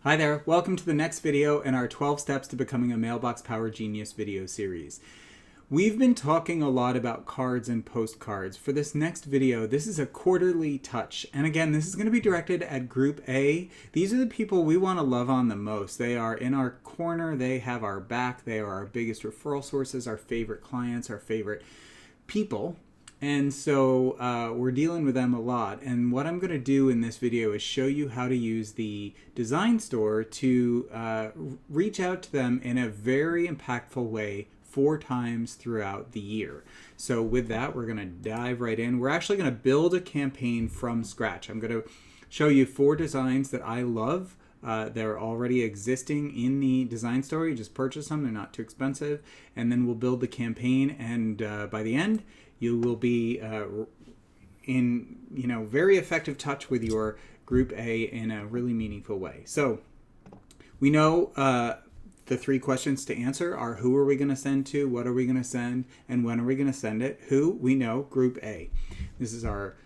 Hi there, welcome to the next video in our 12 Steps to Becoming a Mailbox Power Genius video series. We've been talking a lot about cards and postcards. For this next video, this is a quarterly touch. And again, this is going to be directed at Group A. These are the people we want to love on the most. They are in our corner, they have our back, they are our biggest referral sources, our favorite clients, our favorite people. And so we're dealing with them a lot. And what I'm going to do in this video is show you how to use the design store to reach out to them in a very impactful way 4 times throughout the year. So with that, we're going to dive right in. We're actually going to build a campaign from scratch. I'm going to show you 4 designs that I love. They're already existing in the design store. You just purchase them. They're not too expensive. And then we'll build the campaign. And by the end, you will be in very effective touch with your Group A in a really meaningful way. So we know the 3 questions to answer are: who are we going to send to, what are we going to send, and when are we going to send it? Who, we know, Group A. This is our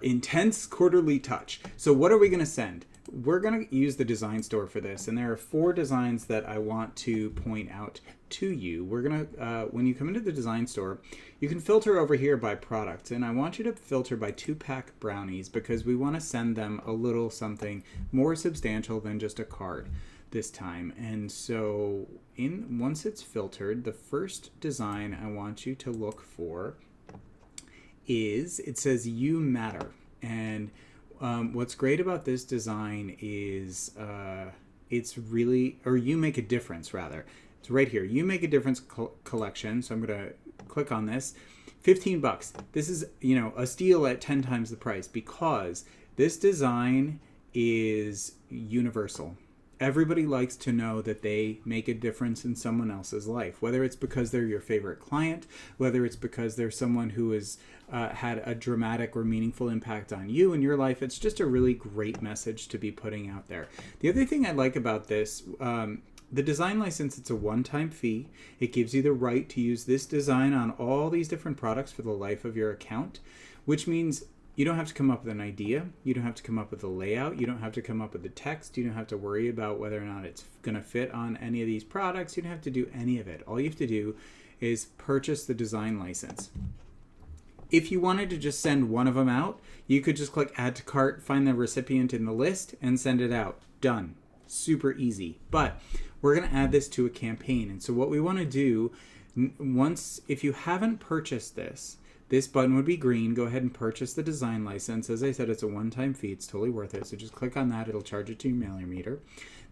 intense quarterly touch. So what are we going to send? We're going to use the design store for this, and there are 4 designs that I want to point out to you. We're going to, when you come into the design store, you can filter over here by product, and I want you to filter by 2-pack brownies because we want to send them a little something more substantial than just a card this time. And so once it's filtered, the first design I want you to look for is, it says "You Matter." And what's great about this design is it's really, or "You Make a Difference" rather. It's right here, "You Make a Difference" collection. So I'm going to click on this. 15 bucks. This is, a steal at 10 times the price because this design is universal. Everybody likes to know that they make a difference in someone else's life, whether it's because they're your favorite client, whether it's because they're someone who has had a dramatic or meaningful impact on you in your life. It's just a really great message to be putting out there. The other thing I like about this, the design license, it's a one-time fee. It gives you the right to use this design on all these different products for the life of your account, which means you don't have to come up with an idea. You don't have to come up with a layout. You don't have to come up with the text. You don't have to worry about whether or not it's going to fit on any of these products. You don't have to do any of it. All you have to do is purchase the design license. If you wanted to just send one of them out, you could just click Add to Cart, find the recipient in the list, and send it out. Done. Super easy. But we're going to add this to a campaign. And so what we want to do, if you haven't purchased this button would be green. Go ahead and purchase the design license. As I said, it's a one-time fee. It's totally worth it. So just click on that. It'll charge it to your mailer meter.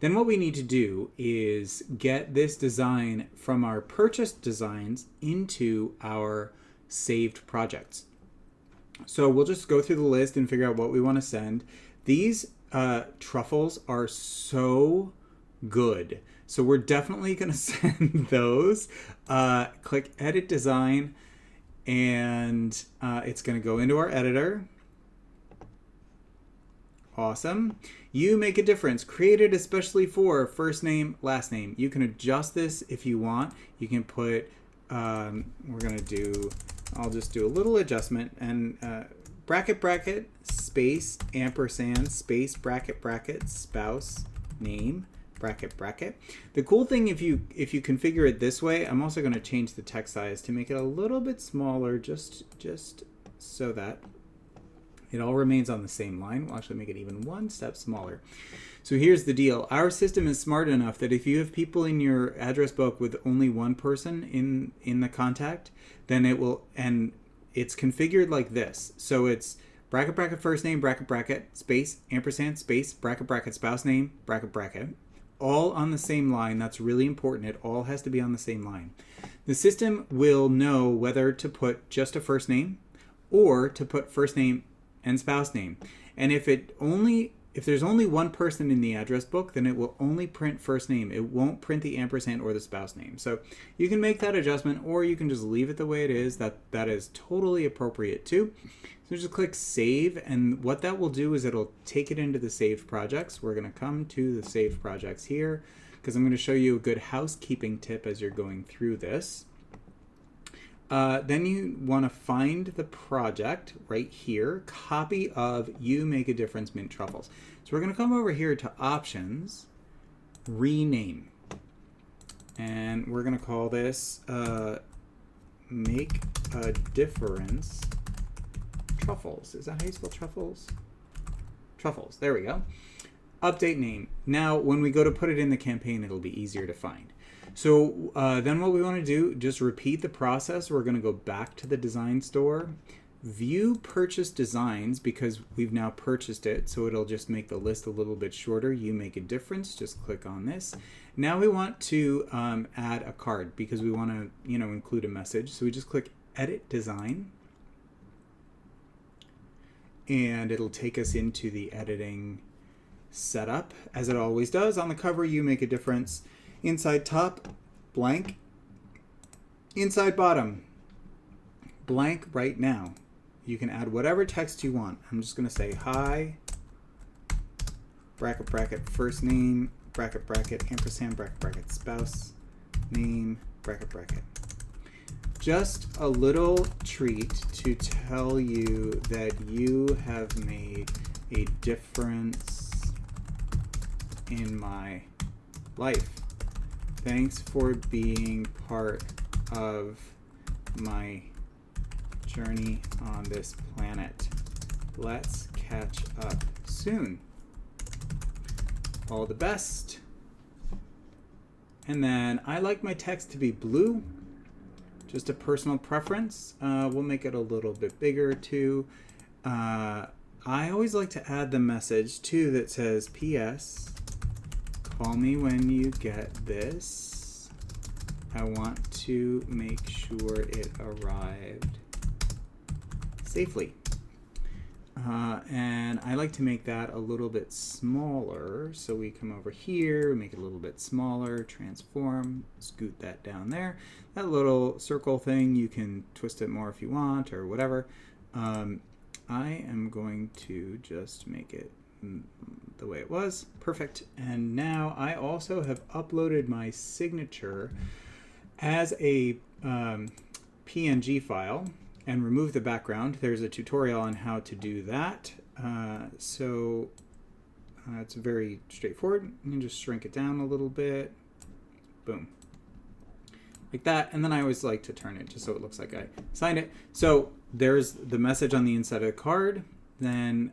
Then what we need to do is get this design from our purchased designs into our saved projects. So we'll just go through the list and figure out what we want to send. These truffles are so good. So we're definitely going to send those. Click Edit Design. And it's going to go into our editor. Awesome. You Make a Difference. Created especially for first name, last name. You can adjust this if you want. You can put, I'll just do a little adjustment, and bracket, space, ampersand, space, bracket, spouse, name, bracket. The cool thing, if you configure it this way, I'm also going to change the text size to make it a little bit smaller, just so that it all remains on the same line. We'll actually make it even one step smaller. So here's the deal. Our system is smart enough that if you have people in your address book with only one person in the contact, then it will, and it's configured like this. So it's bracket, first name, bracket, space, ampersand, space, bracket, spouse name, bracket. All on the same line. That's really important. It all has to be on the same line. The system will know whether to put just a first name or to put first name and spouse name. And if there's only one person in the address book, then it will only print first name. It won't print the ampersand or the spouse name. So you can make that adjustment, or you can just leave it the way it is. That is totally appropriate too. So just click Save, and what that will do is it'll take it into the saved projects. We're going to come to the saved projects here because I'm going to show you a good housekeeping tip as you're going through this. Then you want to find the project right here, copy of You Make a Difference Mint Truffles. So we're going to come over here to Options, rename. And we're going to call this Make a Difference Truffles. Is that how you spell truffles? Truffles. There we go. Update name. Now, when we go to put it in the campaign, it'll be easier to find. So then what we want to do, just repeat the process. We're going to go back to the design store, view purchase designs because we've now purchased it. So it'll just make the list a little bit shorter. You make a difference. Just click on this. Now we want to add a card because we want to, include a message. So we just click edit design. And it'll take us into the editing setup as it always does. On the cover, you make a difference. Inside top, blank. Inside bottom, blank right now. You can add whatever text you want. I'm just going to say hi, bracket, bracket, first name, bracket, bracket, ampersand, bracket, bracket, spouse, name, bracket, bracket. Just a little treat to tell you that you have made a difference in my life. Thanks for being part of my journey on this planet. Let's catch up soon. All the best. And then I like my text to be blue. Just a personal preference. We'll make it a little bit bigger too. I always like to add the message too that says P.S. Call me when you get this. I want to make sure it arrived safely. And I like to make that a little bit smaller. So we come over here, make it a little bit smaller, transform, scoot that down there. That little circle thing, you can twist it more if you want or whatever. I am going to just make it the way it was. Perfect. And now I also have uploaded my signature as a PNG file and remove the background. There's a tutorial on how to do that. It's very straightforward. You can just shrink it down a little bit. Boom. Like that. And then I always like to turn it just so it looks like I signed it. So there's the message on the inside of the card. Then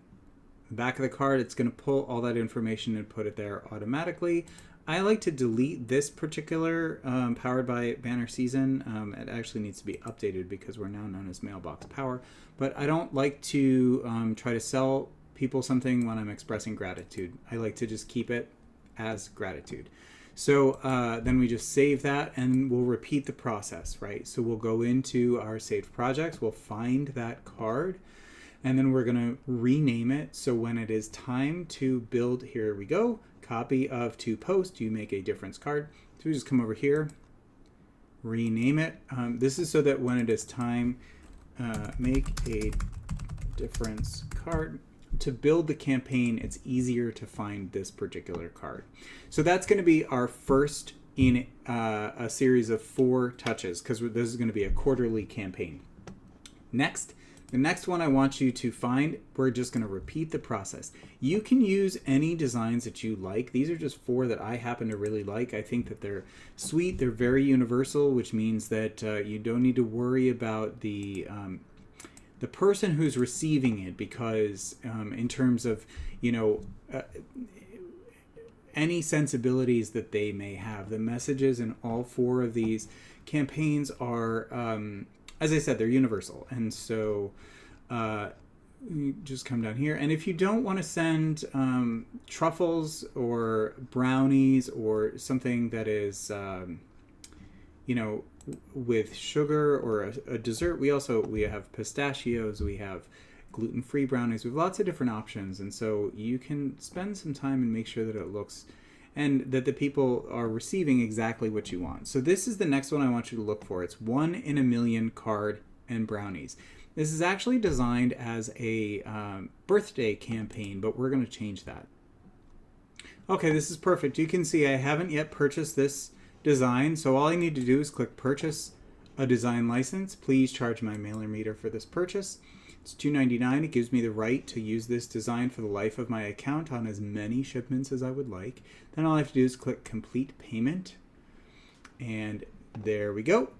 the back of the card, it's going to pull all that information and put it there automatically. I like to delete this particular Powered by Banner season. It actually needs to be updated because we're now known as Mailbox Power. But I don't like to try to sell people something when I'm expressing gratitude. I like to just keep it as gratitude. So then we just save that and we'll repeat the process, right? So we'll go into our saved projects, we'll find that card, and then we're going to rename it. So when it is time to build, here we go, copy of to post, you make a difference card. So we just come over here, rename it. This is so that when it is time, make a difference card. To build the campaign, it's easier to find this particular card. So that's going to be our first in a series of 4 touches, because this is going to be a quarterly campaign. Next, the next one I want you to find, we're just going to repeat the process. You can use any designs that you like. These are just 4 that I happen to really like. I think that they're sweet. They're very universal, which means that you don't need to worry about the person who's receiving it, because in terms of, any sensibilities that they may have, the messages in all 4 of these campaigns are, as I said, they're universal. And so you just come down here. And if you don't want to send truffles or brownies or something that is, with sugar or a dessert, we have pistachios, we have gluten-free brownies, we have lots of different options. And so you can spend some time and make sure that it looks and that the people are receiving exactly what you want. So this is the next one I want you to look for. It's 1 in a million card and brownies. This is actually designed as a birthday campaign, but we're going to change that. Okay, this is perfect. You can see I haven't yet purchased this design, so all I need to do is click purchase a design license. Please charge my mailer meter for this purchase. It's $2.99. It gives me the right to use this design for the life of my account on as many shipments as I would like. Then all I have to do is click complete payment. And there we go.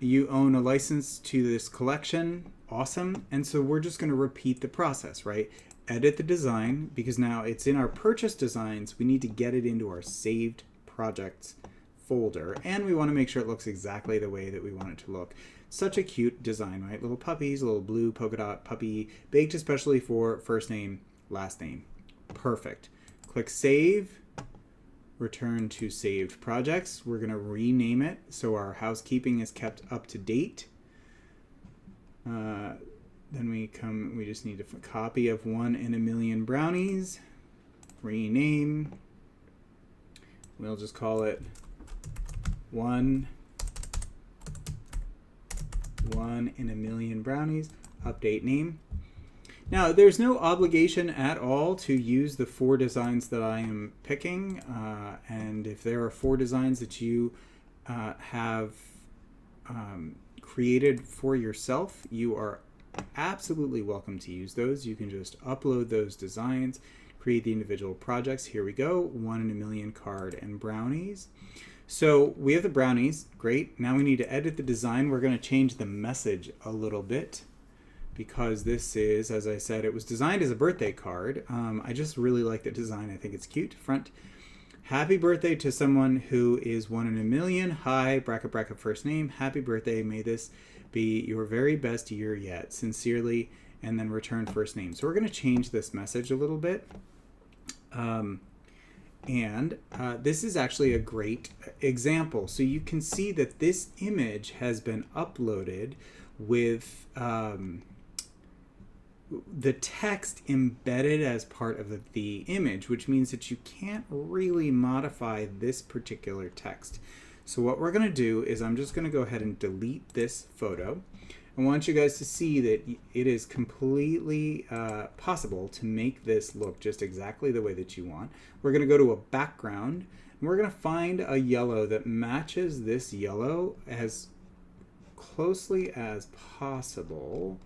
You own a license to this collection. Awesome. And so we're just going to repeat the process, right? Edit the design, because now it's in our purchase designs. We need to get it into our saved projects folder, and we want to make sure it looks exactly the way that we want it to look. Such a cute design, right? Little puppies, a little blue polka dot puppy, baked especially for first name, last name. Perfect. Click save, return to saved projects. We're going to rename it so our housekeeping is kept up to date. Then we just need a copy of 1 in a Million Brownies. Rename. We'll just call it one in a Million Brownies. Update name. Now, there's no obligation at all to use the 4 designs that I am picking. And if there are 4 designs that you have created for yourself, you are absolutely welcome to use those. You can just upload those designs, create the individual projects. Here we go. 1 in a Million card and brownies. So we have the brownies. Great. Now we need to edit the design. We're going to change the message a little bit, because this is, as I said, it was designed as a birthday card. I just really like the design. I think it's cute. Front. Happy birthday to someone who is 1 in a million. Hi, bracket bracket first name. Happy birthday. May this be your very best year yet. Sincerely, and then return first name. So we're going to change this message a little bit. This is actually a great example. So you can see that this image has been uploaded with the text embedded as part of the image, which means that you can't really modify this particular text. So what we're going to do is I'm just going to go ahead and delete this photo. I want you guys to see that it is completely possible to make this look just exactly the way that you want. We're going to go to a background, and we're going to find a yellow that matches this yellow as closely as possible.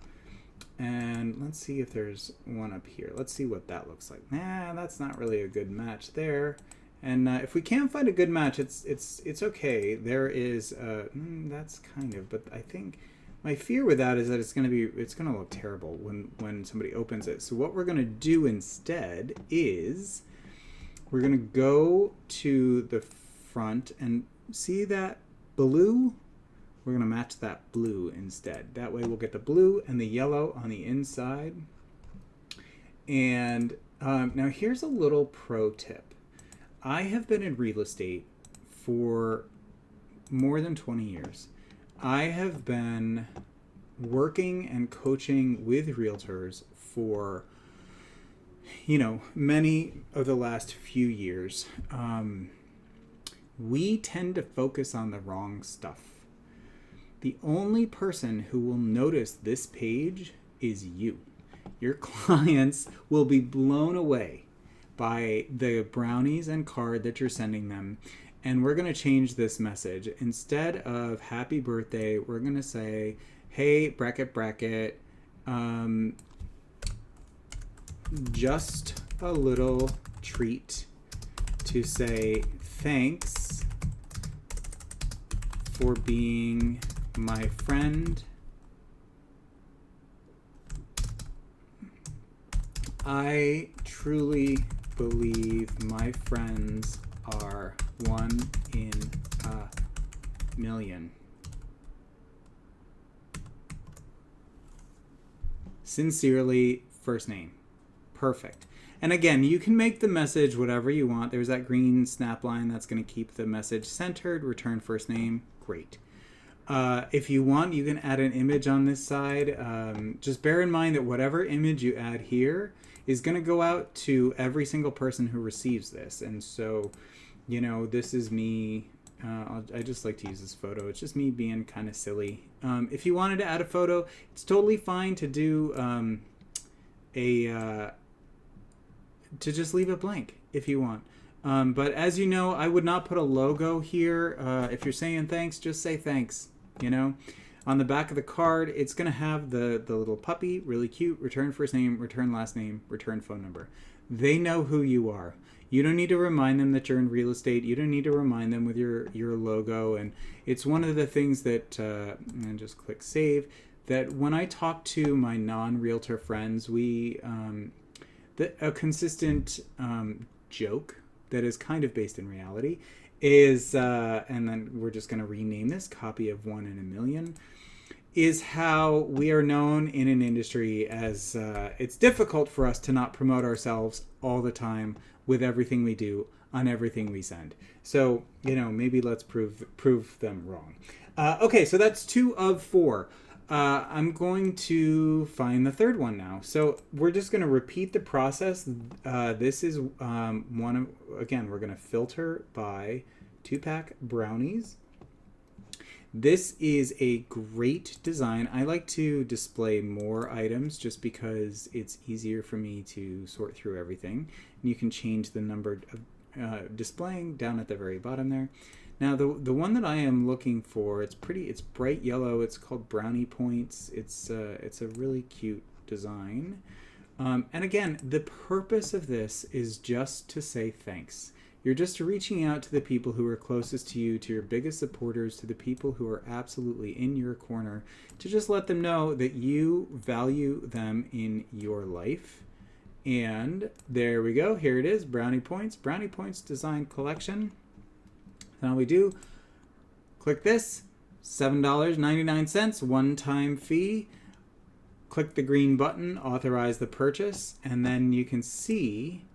And let's see if there's one up here. Let's see what that looks like. Nah, that's not really a good match there. And if we can't find a good match, it's okay. There is that's kind of, but I think my fear with that is that it's going to look terrible when somebody opens it. So what we're going to do instead is we're going to go to the front and see that blue. We're going to match that blue instead. That way we'll get the blue and the yellow on the inside. And now here's a little pro tip. I have been in real estate for more than 20 years. I have been working and coaching with realtors for, many of the last few years. We tend to focus on the wrong stuff. The only person who will notice this page is you. Your clients will be blown away by the brownies and card that you're sending them. And we're going to change this message. Instead of happy birthday, we're going to say, hey, bracket, bracket, just a little treat to say thanks for being my friend. I truly believe my friends are 1 in a million. Sincerely, first name. Perfect. And again, you can make the message whatever you want. There's that green snap line that's going to keep the message centered. Return first name. Great. If you want, you can add an image on this side. Just bear in mind that whatever image you add here is going to go out to every single person who receives this. And so, this is me. I just like to use this photo. It's just me being kind of silly. If you wanted to add a photo, it's totally fine to do to just leave it blank if you want. But as you know, I would not put a logo here. If you're saying thanks, just say thanks. On the back of the card, it's going to have the little puppy, really cute, return first name, return last name, return phone number. They know who you are. You don't need to remind them that you're in real estate. You don't need to remind them with your logo. And it's one of the things that, and just click save, that when I talk to my non-realtor friends, a consistent joke that is kind of based in reality is, and then we're just going to rename this copy of 1 in a million, is how we are known in an industry as it's difficult for us to not promote ourselves all the time with everything we do on everything we send. So, maybe let's prove them wrong. Okay, so that's 2 of 4. I'm going to find the third one now. So we're just going to repeat the process. This is again, we're going to filter by 2-pack brownies. This is a great design. I like to display more items just because it's easier for me to sort through everything. And you can change the number of displaying down at the very bottom there. Now the one that I am looking for, it's bright yellow. It's called Brownie Points. It's a really cute design. And again, the purpose of this is just to say thanks. You're just reaching out to the people who are closest to you, to your biggest supporters, to the people who are absolutely in your corner, to just let them know that you value them in your life. And there we go. Here it is, Brownie Points Design Collection. Now we do click this, $7.99, one-time fee. Click the green button, authorize the purchase, and then you can see,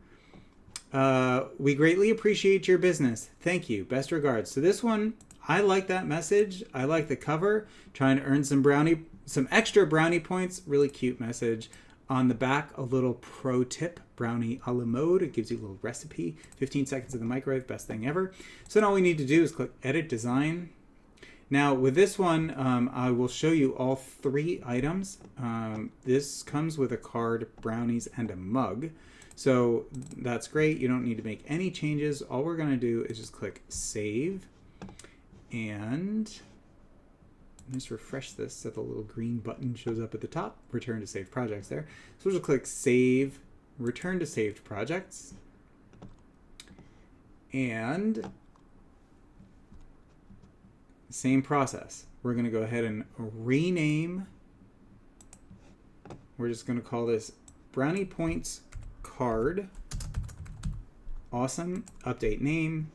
we greatly appreciate your business. Thank you. Best regards. So this one, I like that message. I like the cover. Trying to earn some extra brownie points. Really cute message. On the back, a little pro tip, brownie a la mode. It gives you a little recipe. 15 seconds in the microwave, best thing ever. So now all we need to do is click Edit Design. Now with this one, I will show you all 3 items. This comes with a card, brownies, and a mug. So that's great. You don't need to make any changes. All we're going to do is just click Save. And just refresh this so the little green button shows up at the top. Return to saved projects there. So we'll just click Save, Return to saved projects. And same process. We're going to go ahead and rename. We're just going to call this Brownie Points Card. Awesome. Update name.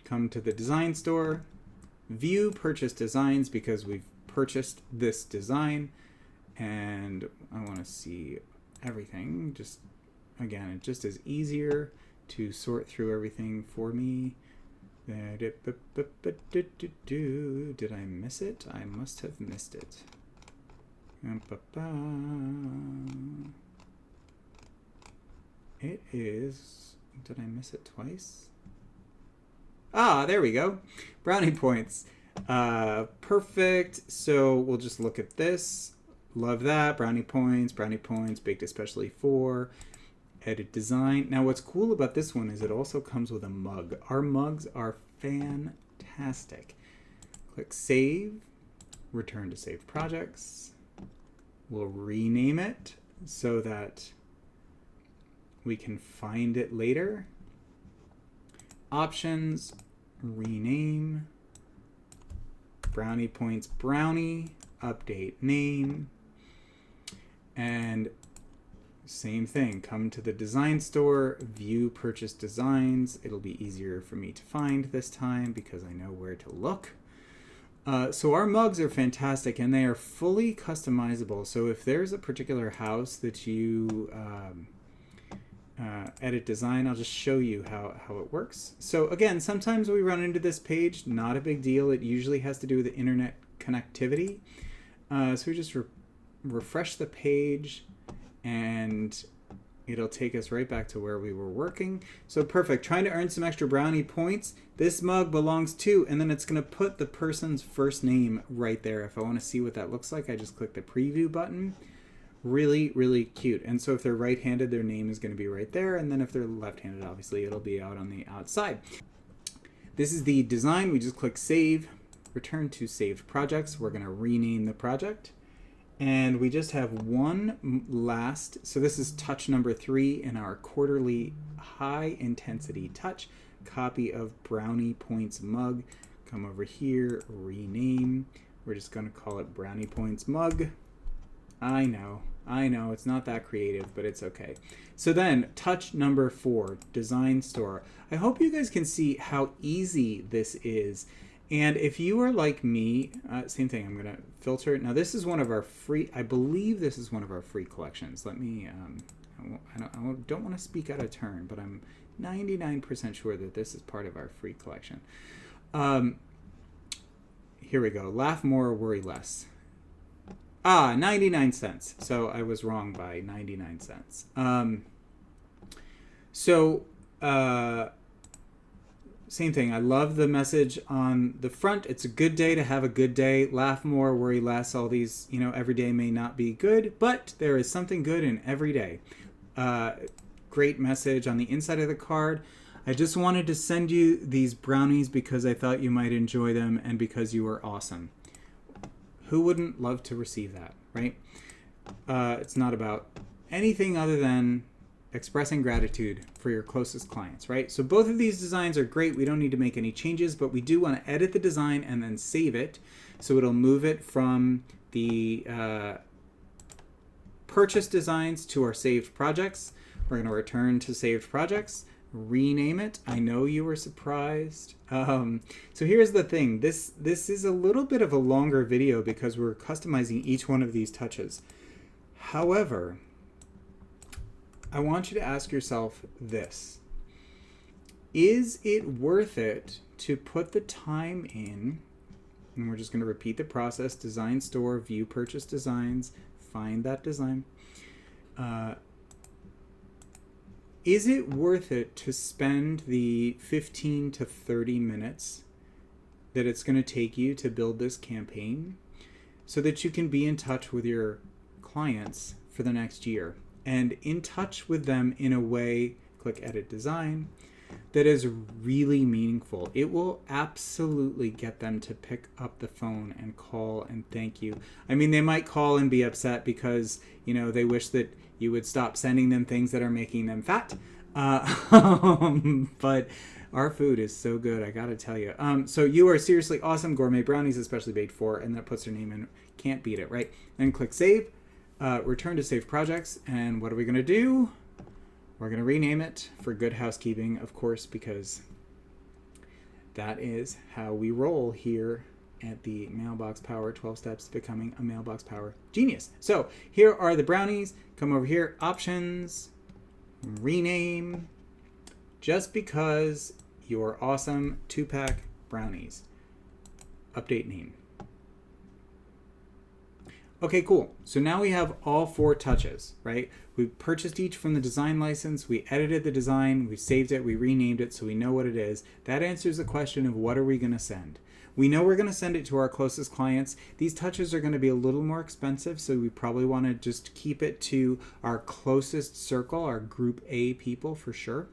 Come to the design store. View purchase designs because we've purchased this design. And I want to see everything. Just again, it just is easier to sort through everything for me. Did I miss it? I must have missed it. It is... Did I miss it twice? Ah, there we go. Brownie points. Perfect. So we'll just look at this. Love that. Brownie points, baked especially for. Edit design. Now what's cool about this one is it also comes with a mug. Our mugs are fantastic. Click Save. Return to saved projects. We'll rename it so that we can find it later. Options, rename, Brownie Points Brownie, update name, and same thing, come to the design store, view purchase designs. It'll be easier for me to find this time because I know where to look. So our mugs are fantastic and they are fully customizable. So if there's a particular house that you edit design, I'll just show you how it works. So again, sometimes we run into this page, not a big deal. It usually has to do with the internet connectivity. So we just refresh the page and it'll take us right back to where we were working. So perfect. Trying to earn some extra brownie points. This mug belongs to, and then it's going to put the person's first name right there. If I want to see what that looks like, I just click the preview button. Really, really cute. And so if they're right-handed, their name is going to be right there. And then if they're left-handed, obviously, it'll be out on the outside. This is the design. We just click Save. return to saved projects. We're going to rename the project. And we just have one last, so this is touch number 3 in our quarterly high intensity touch. Copy of Brownie Points mug. Come over here, rename. We're just going to call it Brownie Points mug. I know, it's not that creative, but it's okay. So then, touch number 4, design store. I hope you guys can see how easy this is. And if you are like me, same thing, I'm going to filter it. Now, this is one of our free, I believe this is one of our free collections. Let me, I don't want to speak out of turn, but I'm 99% sure that this is part of our free collection. Here we go. Laugh more, worry less. 99 cents. So I was wrong by 99 cents. Same thing. I love the message on the front. It's a good day to have a good day. Laugh more, worry less. All these, every day may not be good, but there is something good in every day. Great message on the inside of the card. I just wanted to send you these brownies because I thought you might enjoy them and because you were awesome. Who wouldn't love to receive that, right? It's not about anything other than expressing gratitude for your closest clients, right? So both of these designs are great. We don't need to make any changes, but we do want to edit the design and then save it. So it'll move it from the purchase designs to our saved projects. We're going to return to saved projects, rename it. I know you were surprised. So here's the thing. This is a little bit of a longer video because we're customizing each one of these touches. However, I want you to ask yourself this. Is it worth it to put the time in? And we're just going to repeat the process. Design store, view purchase designs, find that design. Is it worth it to spend the 15 to 30 minutes that it's going to take you to build this campaign so that you can be in touch with your clients for the next year and in touch with them in a way, click edit design, that is really meaningful? It will absolutely get them to pick up the phone and call and thank you. I mean, they might call and be upset because, they wish that you would stop sending them things that are making them fat. But our food is so good, I gotta tell you. So you are seriously awesome. Gourmet brownies, especially baked for, and that puts their name in. Can't beat it, right? Then click save, return to saved projects, and what are we gonna do? We're gonna rename it for good housekeeping, of course, because that is how we roll here at the Mailbox Power, 12 Steps to Becoming a Mailbox Power Genius. So here are the brownies. Come over here, options, rename, just because you're awesome, 2-pack brownies. Update name. Okay, cool. So now we have all 4 touches, right? We purchased each from the design license. We edited the design. We saved it. We renamed it so we know what it is. That answers the question of what are we going to send? We know we're going to send it to our closest clients. These touches are going to be a little more expensive, so we probably want to just keep it to our closest circle, our group A people for sure.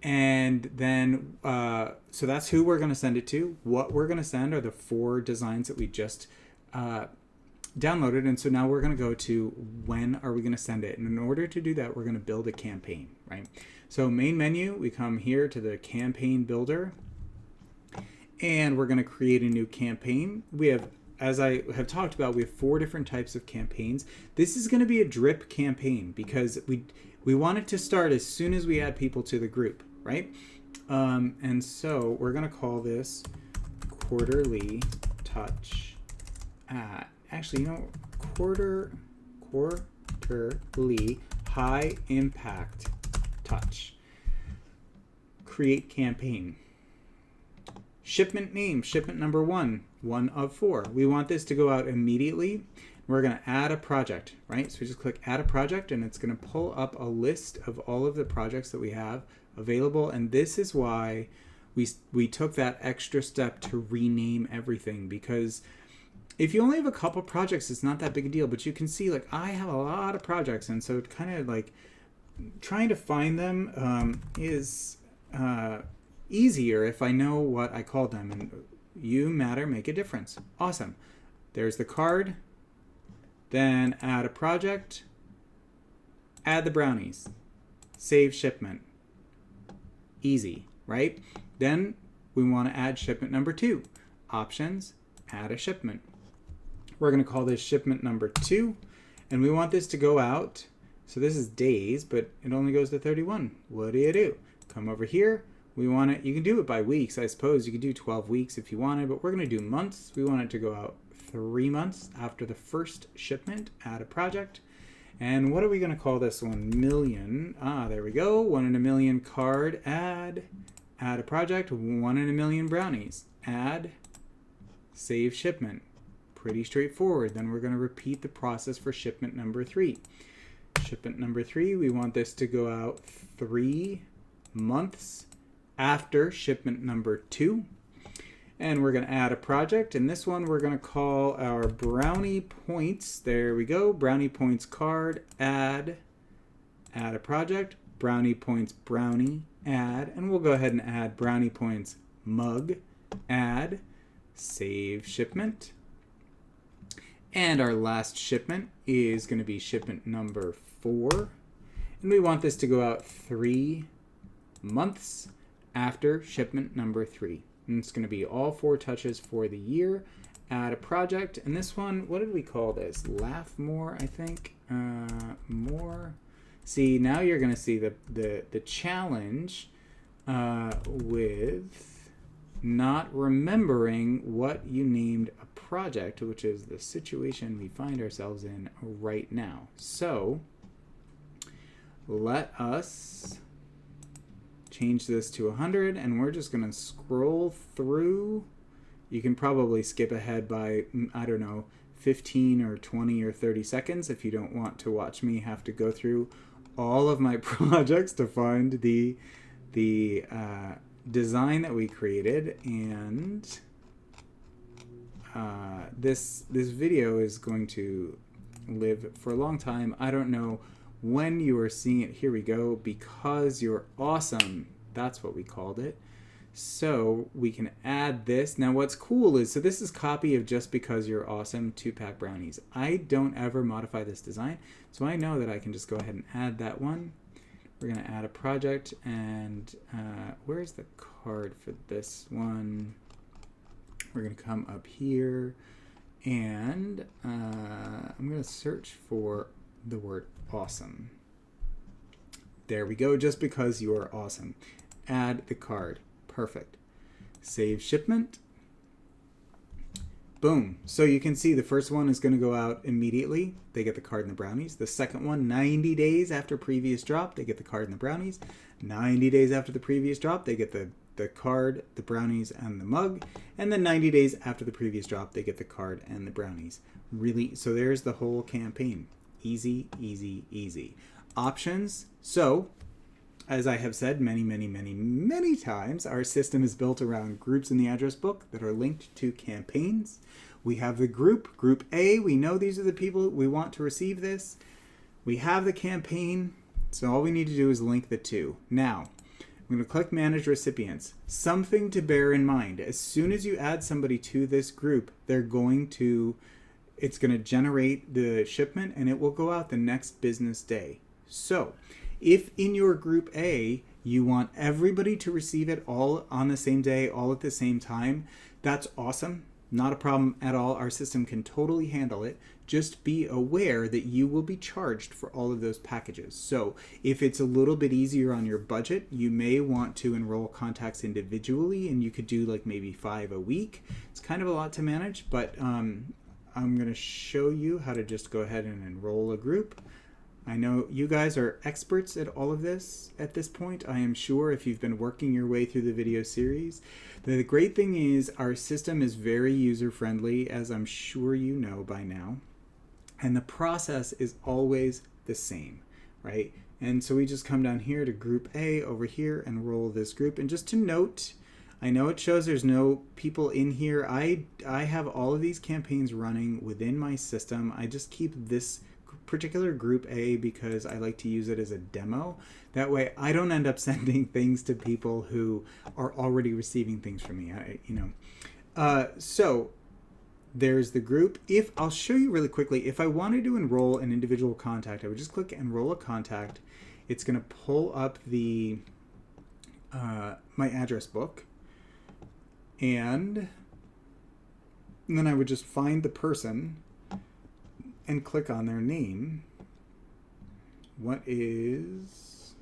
And then, so that's who we're going to send it to. What we're going to send are the 4 designs that we just downloaded. And so now we're going to go to when are we going to send it? And in order to do that, we're going to build a campaign, right? So main menu, we come here to the campaign builder. And we're going to create a new campaign. We have, as I have talked about, we have 4 different types of campaigns. This is going to be a drip campaign because we want it to start as soon as we add people to the group, right? And so we're going to call this quarterly touch at, actually, quarterly high impact touch. Create campaign. Shipment name, shipment number 1, 1 of 4. We want this to go out immediately. We're going to add a project, right? So we just click add a project and it's going to pull up a list of all of the projects that we have available. And this is why we took that extra step to rename everything, because if you only have a couple projects, it's not that big a deal. But you can see, like, I have a lot of projects, and so it kind of like trying to find them is easier if I know what I call them. And You matter, make a difference. Awesome. There's the card. Then add a project. Add the brownies. Save shipment. Easy, right? Then we want to add shipment number 2. Options, add a shipment. We're going to call this shipment number 2, and we want this to go out. So this is days, but it only goes to 31. What do you do? Come over here. We want it, you can do it by weeks, I suppose. You could do 12 weeks if you wanted, but we're going to do months. We want it to go out 3 months after the first shipment. Add a project. And what are we going to call this one? Million. There we go. 1 in a million card. Add a project. 1 in a million brownies. Add. Save shipment. Pretty straightforward. Then we're going to repeat the process for shipment number 3. Shipment number 3, we want this to go out 3 months after shipment number 2. And we're going to add a project. And this one we're going to call our brownie points. There we go. Brownie points card. Add a project. Brownie points brownie. Add. And we'll go ahead and add brownie points mug. Add. Save shipment. And our last shipment is going to be shipment number 4. And we want this to go out 3 months after shipment number 3. And it's going to be all 4 touches for the year. Add a project. And this one, what did we call this? Laugh more, I think. More. See, now you're going to see the challenge with not remembering what you named a project, which is the situation we find ourselves in right now. So let us change this to 100, and we're just going to scroll through. You can probably skip ahead by, I don't know, 15 or 20 or 30 seconds if you don't want to watch me have to go through all of my projects to find the design that we created. And this video is going to live for a long time. I don't know when you are seeing it. Here we go. Because you're awesome. That's what we called it. So we can add this. Now what's cool is, so this is copy of Just Because You're Awesome 2-pack brownies. I don't ever modify this design, so I know that I can just go ahead and add that one. We're going to add a project, and where's the card for this one? We're going to come up here, and I'm going to search for the word awesome. There we go. Just Because You Are Awesome. Add the card. Perfect. Save shipment. Boom. So you can see the first one is going to go out immediately. They get the card and the brownies. The second one, 90 days after previous drop, they get the card and the brownies. 90 days after the previous drop, they get the card, the brownies, and the mug. And then 90 days after the previous drop, they get the card and the brownies. Really, so there's the whole campaign. Easy, easy, easy. Options. So, as I have said many, many, many, many times, our system is built around groups in the address book that are linked to campaigns. We have the group, Group A. We know these are the people we want to receive this. We have the campaign, so all we need to do is link the two. Now, I'm going to click Manage Recipients. Something to bear in mind. As soon as you add somebody to this group, it's going to generate the shipment, and it will go out the next business day. So, if in your Group A, you want everybody to receive it all on the same day, all at the same time, that's awesome. Not a problem at all. Our system can totally handle it. Just be aware that you will be charged for all of those packages. So if it's a little bit easier on your budget, you may want to enroll contacts individually, and you could do like maybe 5 a week. It's kind of a lot to manage, but I'm going to show you how to just go ahead and enroll a group. I know you guys are experts at all of this at this point, I am sure, if you've been working your way through the video series. The great thing is our system is very user-friendly, as I'm sure you know by now. And the process is always the same, right? And so we just come down here to Group A over here and roll this group. And just to note, I know it shows there's no people in here. I have all of these campaigns running within my system. I just keep this particular Group A because I like to use it as a demo. That way I don't end up sending things to people who are already receiving things from me. So there's the group. If I'll show you really quickly, if I wanted to enroll an individual contact, I would just click enroll a contact. It's going to pull up the my address book, and then I would just find the person and click on their name. What is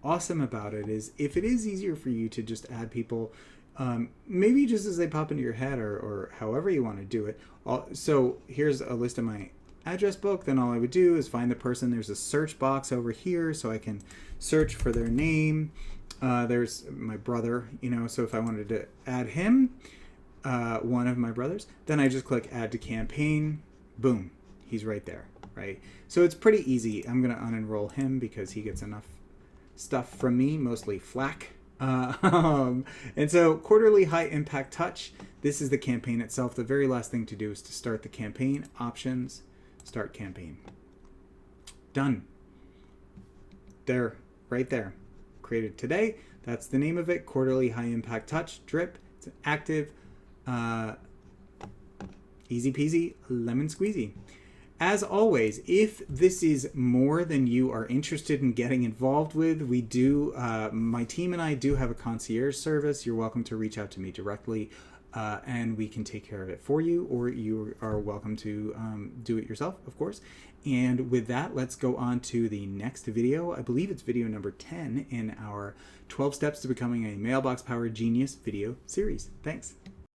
awesome about it is if it is easier for you to just add people, maybe just as they pop into your head or however you want to do it. So here's a list of my address book. Then all I would do is find the person. There's a search box over here so I can search for their name. There's my brother, so if I wanted to add him, one of my brothers, then I just click add to campaign. Boom, he's right there, right? So it's pretty easy. I'm going to unenroll him because he gets enough stuff from me, mostly flack. And so quarterly high impact touch, this is the campaign itself. The very last thing to do is to start the campaign. Options, start campaign. Done. There, right there. Created today. That's the name of it. Quarterly high impact touch drip. It's an active, easy peasy, lemon squeezy. As always, if this is more than you are interested in getting involved with, we do, my team and I do have a concierge service. You're welcome to reach out to me directly, and we can take care of it for you, or you are welcome to do it yourself, of course. And with that, let's go on to the next video. I believe it's video number 10 in our 12 Steps to Becoming a Mailbox Power Genius video series. Thanks.